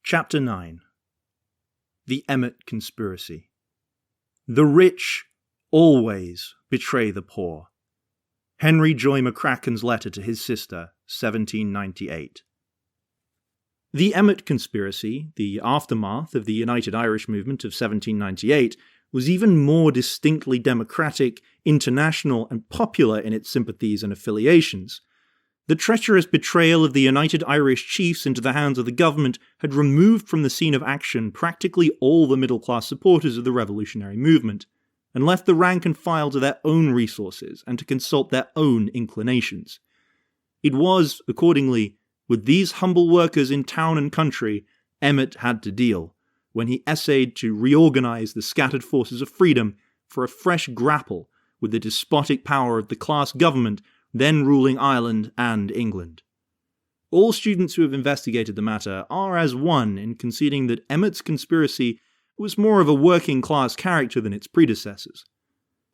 Chapter 9. The Emmet Conspiracy. The rich always betray the poor. Henry Joy McCracken's letter to his sister, 1798. The Emmet Conspiracy, the aftermath of the United Irish Movement of 1798, was even more distinctly democratic, international, and popular in its sympathies and affiliations. The treacherous betrayal of the United Irish chiefs into the hands of the government had removed from the scene of action practically all the middle-class supporters of the revolutionary movement, and left the rank and file to their own resources and to consult their own inclinations. It was, accordingly, with these humble workers in town and country Emmet had to deal, when he essayed to reorganize the scattered forces of freedom for a fresh grapple with the despotic power of the class government then ruling Ireland and England. All students who have investigated the matter are as one in conceding that Emmet's conspiracy was more of a working-class character than its predecessors.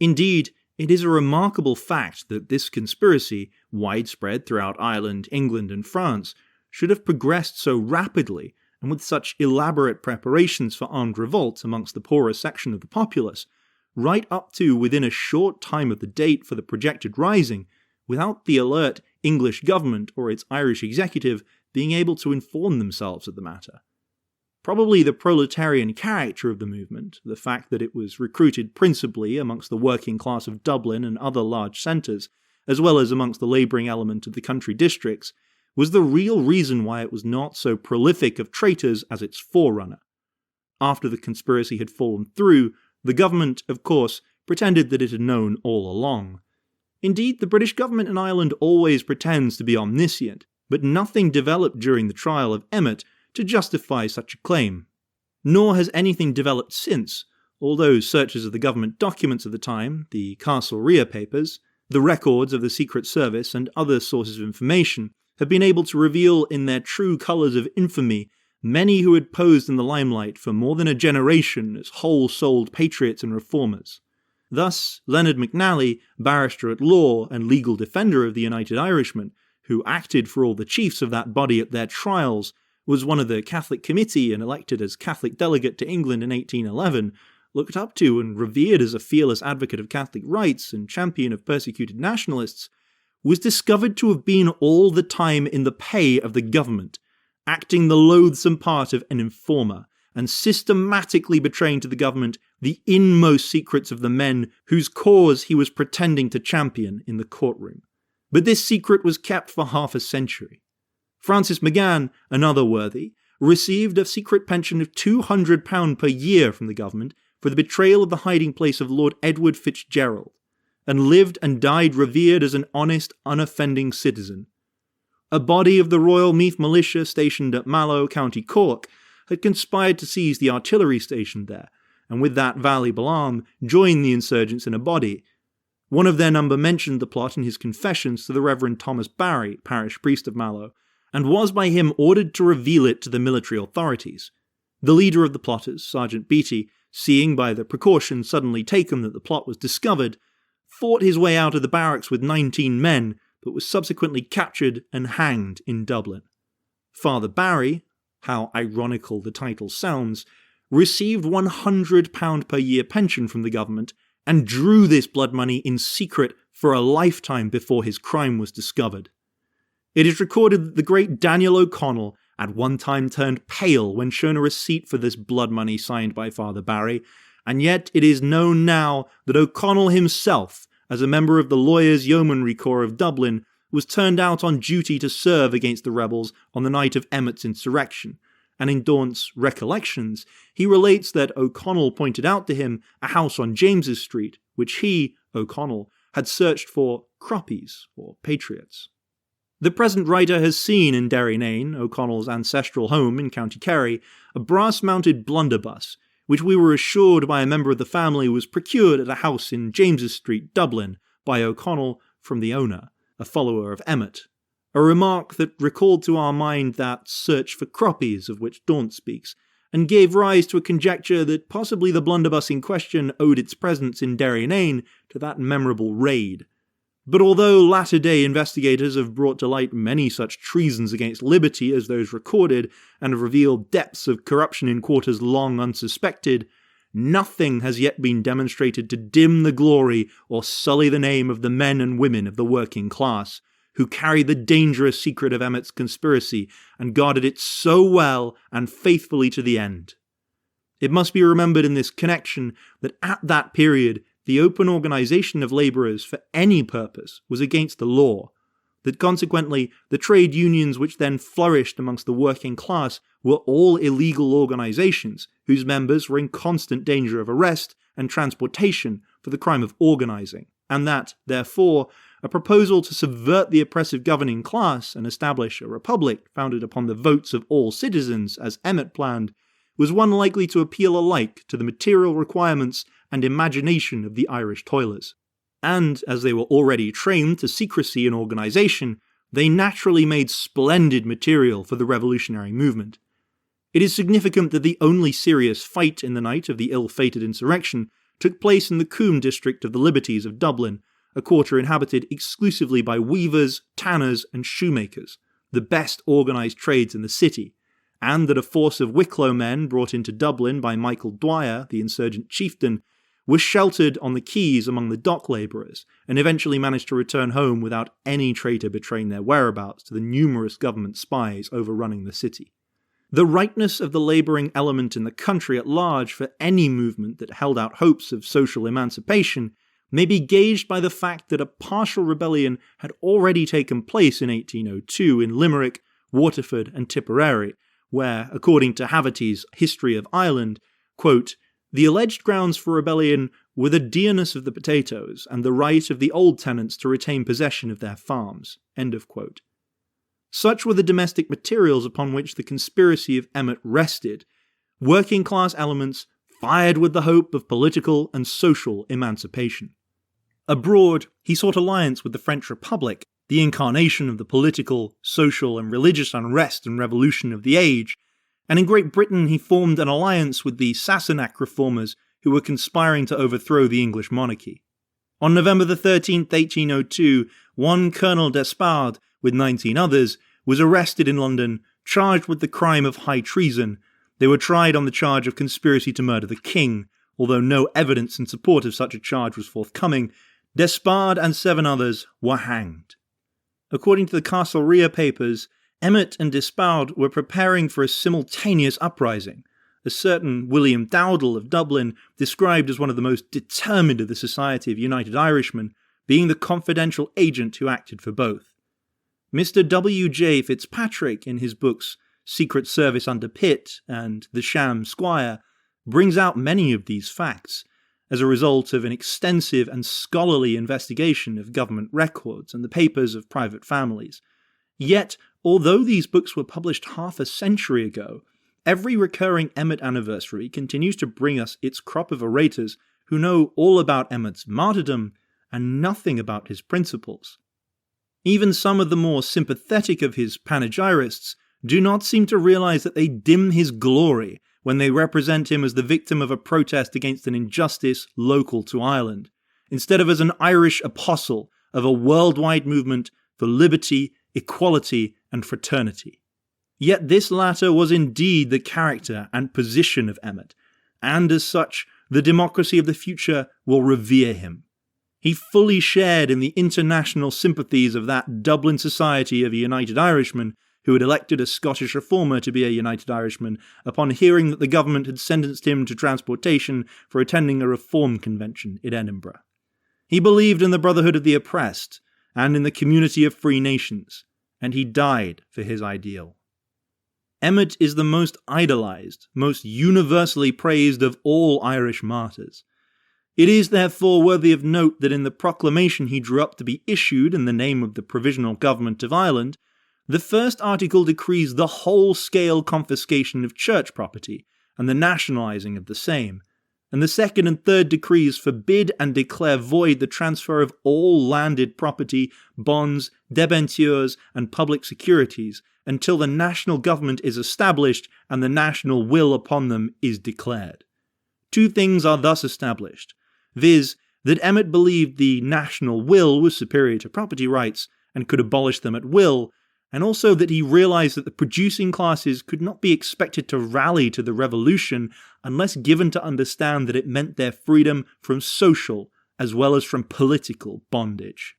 Indeed, it is a remarkable fact that this conspiracy, widespread throughout Ireland, England, and France, should have progressed so rapidly and with such elaborate preparations for armed revolt amongst the poorer section of the populace, right up to within a short time of the date for the projected rising, without the alert English government or its Irish executive being able to inform themselves of the matter. Probably the proletarian character of the movement, the fact that it was recruited principally amongst the working class of Dublin and other large centres, as well as amongst the labouring element of the country districts, was the real reason why it was not so prolific of traitors as its forerunner. After the conspiracy had fallen through, the government, of course, pretended that it had known all along. Indeed, the British government in Ireland always pretends to be omniscient, but nothing developed during the trial of Emmet to justify such a claim. Nor has anything developed since, although searches of the government documents of the time, the Castle Rear papers, the records of the Secret Service and other sources of information have been able to reveal in their true colours of infamy many who had posed in the limelight for more than a generation as whole-souled patriots and reformers. Thus, Leonard McNally, barrister at law and legal defender of the United Irishmen, who acted for all the chiefs of that body at their trials, was one of the Catholic Committee and elected as Catholic delegate to England in 1811, looked up to and revered as a fearless advocate of Catholic rights and champion of persecuted nationalists, was discovered to have been all the time in the pay of the government, acting the loathsome part of an informer, and systematically betraying to the government the inmost secrets of the men whose cause he was pretending to champion in the courtroom. But this secret was kept for half a century. Francis McGann, another worthy, received a secret pension of £200 per year from the government for the betrayal of the hiding place of Lord Edward Fitzgerald, and lived and died revered as an honest, unoffending citizen. A body of the Royal Meath Militia stationed at Mallow, County Cork, had conspired to seize the artillery station there, and with that valuable arm joined the insurgents in a body. One of their number mentioned the plot in his confessions to the Reverend Thomas Barry, parish priest of Mallow, and was by him ordered to reveal it to the military authorities. The leader of the plotters, Sergeant Beattie, seeing by the precaution suddenly taken that the plot was discovered, fought his way out of the barracks with 19 men, but was subsequently captured and hanged in Dublin. Father Barry, how ironical the title sounds, received £100 per year pension from the government and drew this blood money in secret for a lifetime before his crime was discovered. It is recorded that the great Daniel O'Connell at one time turned pale when shown a receipt for this blood money signed by Father Barry, and yet it is known now that O'Connell himself, as a member of the Lawyers' Yeomanry Corps of Dublin, was turned out on duty to serve against the rebels on the night of Emmet's insurrection, and in Daunt's Recollections, he relates that O'Connell pointed out to him a house on James's Street, which he, O'Connell, had searched for croppies, or patriots. The present writer has seen in Derrynane, O'Connell's ancestral home in County Kerry, a brass-mounted blunderbuss, which we were assured by a member of the family was procured at a house in James's Street, Dublin, by O'Connell from the owner, a follower of Emmet, a remark that recalled to our mind that search for croppies of which Daunt speaks, and gave rise to a conjecture that possibly the blunderbuss in question owed its presence in Derrynane to that memorable raid. But although latter-day investigators have brought to light many such treasons against liberty as those recorded, and have revealed depths of corruption in quarters long unsuspected, nothing has yet been demonstrated to dim the glory or sully the name of the men and women of the working class, who carried the dangerous secret of Emmet's conspiracy and guarded it so well and faithfully to the end. It must be remembered in this connection that at that period, the open organisation of labourers for any purpose was against the law, that consequently the trade unions which then flourished amongst the working class were all illegal organisations whose members were in constant danger of arrest and transportation for the crime of organising, and that, therefore, a proposal to subvert the oppressive governing class and establish a republic founded upon the votes of all citizens, as Emmet planned, was one likely to appeal alike to the material requirements and imagination of the Irish toilers. And, as they were already trained to secrecy and organisation, they naturally made splendid material for the revolutionary movement. It is significant that the only serious fight in the night of the ill-fated insurrection took place in the Coombe district of the Liberties of Dublin, a quarter inhabited exclusively by weavers, tanners and shoemakers, the best organised trades in the city, and that a force of Wicklow men brought into Dublin by Michael Dwyer, the insurgent chieftain, was sheltered on the quays among the dock labourers, and eventually managed to return home without any traitor betraying their whereabouts to the numerous government spies overrunning the city. The rightness of the labouring element in the country at large for any movement that held out hopes of social emancipation may be gauged by the fact that a partial rebellion had already taken place in 1802 in Limerick, Waterford and Tipperary, where, according to Haverty's History of Ireland, quote, "The alleged grounds for rebellion were the dearness of the potatoes and the right of the old tenants to retain possession of their farms." End of quote. Such were the domestic materials upon which the conspiracy of Emmet rested, working class elements fired with the hope of political and social emancipation. Abroad, he sought alliance with the French Republic, the incarnation of the political, social and religious unrest and revolution of the age, and in Great Britain he formed an alliance with the Sassenach reformers who were conspiring to overthrow the English monarchy. On November 13th, 1802, one Colonel Despard, with 19 others, was arrested in London, charged with the crime of high treason. They were tried on the charge of conspiracy to murder the king, although no evidence in support of such a charge was forthcoming. Despard and 7 others were hanged. According to the Castlereagh papers, Emmet and Despard were preparing for a simultaneous uprising. A certain William Dowdall of Dublin, described as one of the most determined of the Society of United Irishmen, being the confidential agent who acted for both. Mr. W. J. Fitzpatrick, in his books Secret Service Under Pitt and The Sham Squire, brings out many of these facts, as a result of an extensive and scholarly investigation of government records and the papers of private families. Yet, although these books were published half a century ago, every recurring Emmet anniversary continues to bring us its crop of orators who know all about Emmet's martyrdom and nothing about his principles. Even some of the more sympathetic of his panegyrists do not seem to realize that they dim his glory when they represent him as the victim of a protest against an injustice local to Ireland, instead of as an Irish apostle of a worldwide movement for liberty, equality, and fraternity. Yet this latter was indeed the character and position of Emmet, and as such, the democracy of the future will revere him. He fully shared in the international sympathies of that Dublin Society of United Irishmen who had elected a Scottish reformer to be a United Irishman upon hearing that the government had sentenced him to transportation for attending a reform convention in Edinburgh. He believed in the brotherhood of the oppressed and in the community of free nations, and he died for his ideal. Emmet is the most idolized, most universally praised of all Irish martyrs. It is therefore worthy of note that in the proclamation he drew up to be issued in the name of the Provisional Government of Ireland, the first article decrees the whole-scale confiscation of church property and the nationalising of the same, and the second and third decrees forbid and declare void the transfer of all landed property, bonds, debentures, and public securities until the national government is established and the national will upon them is declared. 2 things are thus established, viz., that Emmett believed the national will was superior to property rights and could abolish them at will, and also that he realized that the producing classes could not be expected to rally to the revolution unless given to understand that it meant their freedom from social as well as from political bondage.